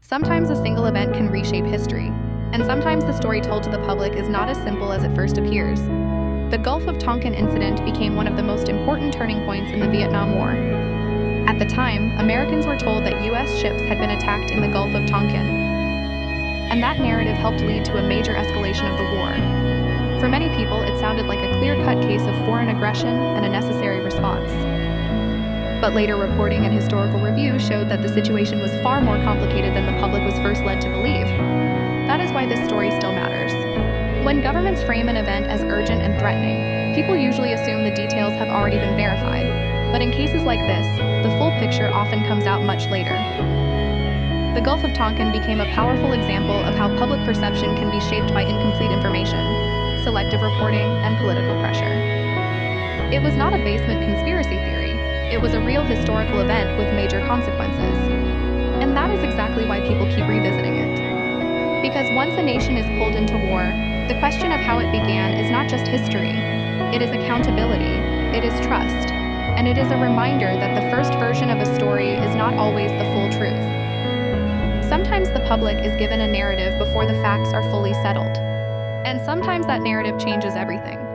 Sometimes a single event can reshape history, and sometimes the story told to the public is not as simple as it first appears. The Gulf of Tonkin incident became one of the most important turning points in the Vietnam War. At the time, Americans were told that U.S. ships had been attacked in the Gulf of Tonkin, and that narrative helped lead to a major escalation of the war. For many people, it sounded like a clear-cut case of foreign aggression and a necessary response. But later reporting and historical review showed that the situation was far more complicated than the public was first led to believe. That is why this story still matters. When governments frame an event as urgent and threatening, people usually assume the details have already been verified. But in cases like this, the full picture often comes out much later. The Gulf of Tonkin became a powerful example of how public perception can be shaped by incomplete information, selective reporting, and political pressure. It was not a basement conspiracy theory. It was a real historical event with major consequences. And that is exactly why people keep revisiting it. Because once a nation is pulled into war, the question of how it began is not just history. It is accountability, it is trust, and it is a reminder that the first version of a story is not always the full truth. Sometimes the public is given a narrative before the facts are fully settled. And sometimes that narrative changes everything.